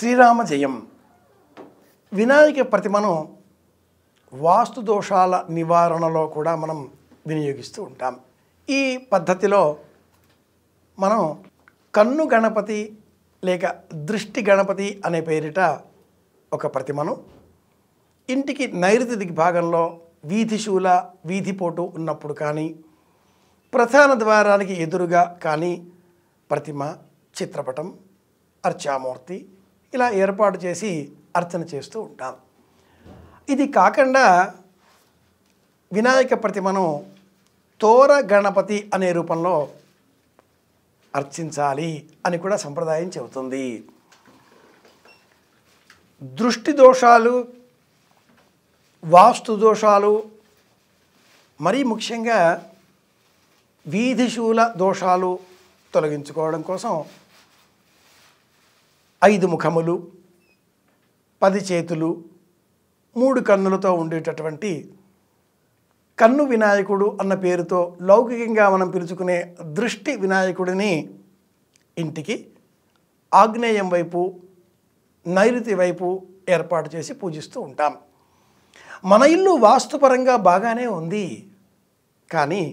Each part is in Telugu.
శ్రీరామ జయం. వినాయక ప్రతిమను వాస్తు దోషాల నివారణలో కూడా మనం వినియోగిస్తూ ఉంటాం. ఈ పద్ధతిలో మనం కన్ను గణపతి లేక దృష్టి గణపతి అనే పేరిట ఒక ప్రతిమను ఇంటికి నైరుతి దిగ్భాగంలో వీధిశూల వీధిపోటు ఉన్నప్పుడు కానీ, ప్రధాన ద్వారానికి ఎదురుగా కానీ ప్రతిమ, చిత్రపటం, అర్చామూర్తి ఇలా ఏర్పాటు చేసి అర్చన చేస్తూ ఉంటాం. ఇది కాకుండా వినాయక ప్రతిమను తోర గణపతి అనే రూపంలో అర్చించాలి అని కూడా సంప్రదాయం చెబుతుంది. దృష్టి దోషాలు, వాస్తు దోషాలు, మరీ ముఖ్యంగా వీధిశూల దోషాలు తొలగించుకోవడం కోసం 5 ముఖములు, 10 చేతులు, 3 కన్నులతో ఉండేటటువంటి కన్ను వినాయకుడు అన్న పేరుతో లౌకికంగా మనం పిలుచుకునే దృష్టి వినాయకుడిని ఇంటికి ఆగ్నేయం వైపు, నైరుతి వైపు ఏర్పాటు చేసి పూజిస్తూ ఉంటాం. మన ఇల్లు వాస్తుపరంగా బాగానే ఉంది, కానీ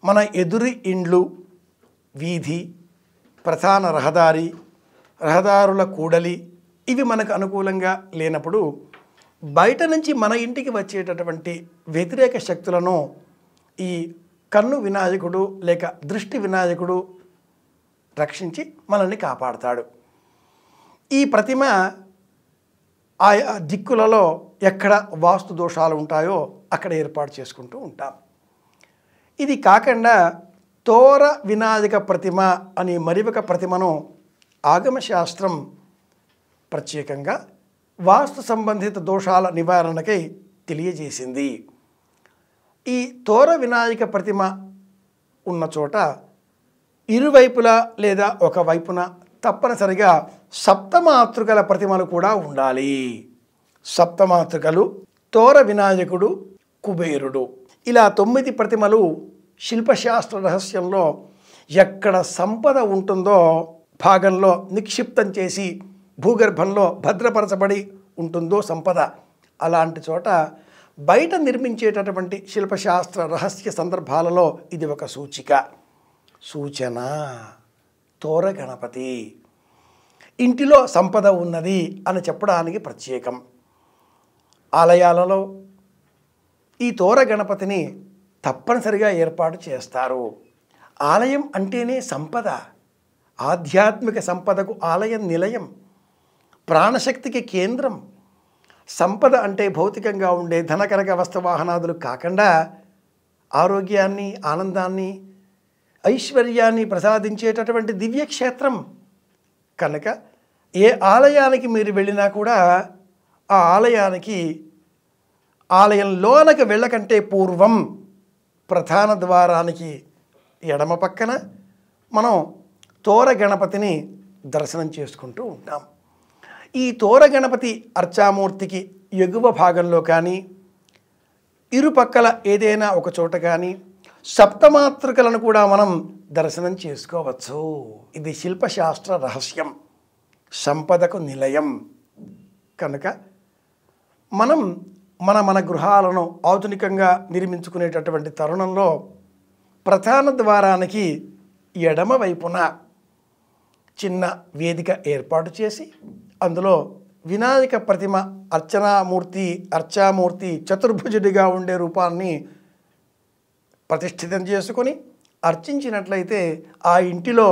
మన ఎదురి ఇండ్లు, వీధి, ప్రధాన రహదారి, రహదారుల కూడలి ఇవి మనకు అనుకూలంగా లేనప్పుడు బయట నుంచి మన ఇంటికి వచ్చేటటువంటి వ్యతిరేక శక్తులను ఈ కన్ను వినాయకుడు లేక దృష్టి వినాయకుడు రక్షించి మనల్ని కాపాడుతాడు. ఈ ప్రతిమ ఆయా దిక్కులలో ఎక్కడ వాస్తు దోషాలు ఉంటాయో అక్కడ ఏర్పాటు చేసుకుంటూ ఉంటాం. ఇది కాకుండా తోర వినాయక ప్రతిమ అని మరి ఒక ప్రతిమను ఆగమశాస్త్రం ప్రత్యేకంగా వాస్తు సంబంధిత దోషాల నివారణకై తెలియజేసింది. ఈ తోర వినాయక ప్రతిమ ఉన్న చోట ఇరువైపులా లేదా ఒకవైపున తప్పనిసరిగా సప్తమాతృకల ప్రతిమలు కూడా ఉండాలి. సప్తమాతృకలు తోర వినాయకుడు, కుబేరుడు ఇలా 9 ప్రతిమలు శిల్పశాస్త్ర రహస్యంలో ఎక్కడ సంపద ఉంటుందో భాగంలో నిక్షిప్తం చేసి భూగర్భంలో భద్రపరచబడి ఉంటుందో సంపద, అలాంటి చోట బయట నిర్మించేటటువంటి శిల్పశాస్త్ర రహస్య సందర్భాలలో ఇది ఒక సూచన. తోర గణపతి ఇంటిలో సంపద ఉన్నది అని చెప్పడానికి ప్రత్యేకం. ఆలయాలలో ఈ తోర గణపతిని తప్పనిసరిగా ఏర్పాటు చేస్తారు. ఆలయం అంటేనే సంపద, ఆధ్యాత్మిక సంపదకు ఆలయం నిలయం, ప్రాణశక్తికి కేంద్రం. సంపద అంటే భౌతికంగా ఉండే ధనకనక వస్తువాహనాదులు కాకుండా ఆరోగ్యాన్ని, ఆనందాన్ని, ఐశ్వర్యాన్ని ప్రసాదించేటటువంటి దివ్యక్షేత్రం కనుక ఏ ఆలయానికి మీరు వెళ్ళినా కూడా ఆ ఆలయంలోనికి వెళ్ళకంటే పూర్వం ప్రధాన ద్వారానికి ఎడమ పక్కన మనం తోర గణపతిని దర్శనం చేసుకుంటూ ఉంటాం. ఈ తోర గణపతి అర్చామూర్తికి ఎగువ భాగంలో కానీ, ఇరుపక్కల ఏదైనా ఒక చోట కానీ సప్తమాతృకలను కూడా మనం దర్శనం చేసుకోవచ్చు. ఇది శిల్పశాస్త్ర రహస్యం, సంపదకు నిలయం కనుక మనం మన గృహాలను ఆధునికంగా నిర్మించుకునేటటువంటి తరుణంలో ప్రధాన ద్వారానికి ఎడమ వైపున చిన్న వేదిక ఏర్పాటు చేసి అందులో వినాయక ప్రతిమ అర్చామూర్తి చతుర్భుజుడిగా ఉండే రూపాన్ని ప్రతిష్ఠితం చేసుకొని అర్చించినట్లయితే ఆ ఇంటిలో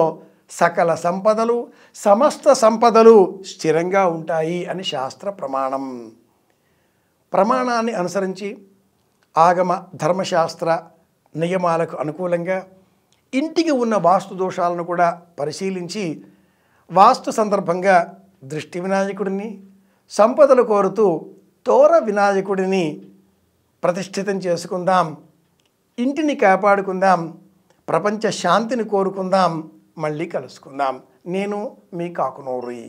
సకల సంపదలు, సమస్త సంపదలు స్థిరంగా ఉంటాయి అని శాస్త్ర ప్రమాణాన్ని అనుసరించి ఆగమ ధర్మశాస్త్ర నియమాలకు అనుకూలంగా ఇంటికి ఉన్న వాస్తు దోషాలను కూడా పరిశీలించి వాస్తు సందర్భంగా దృష్టి వినాయకుడిని, సంపదలు కోరుతూ తోర వినాయకుడిని ప్రతిష్ఠితం చేసుకుందాం. ఇంటిని కాపాడుకుందాం, ప్రపంచ శాంతిని కోరుకుందాం. మళ్ళీ కలుసుకుందాం. నేను మీ కాకునూరి.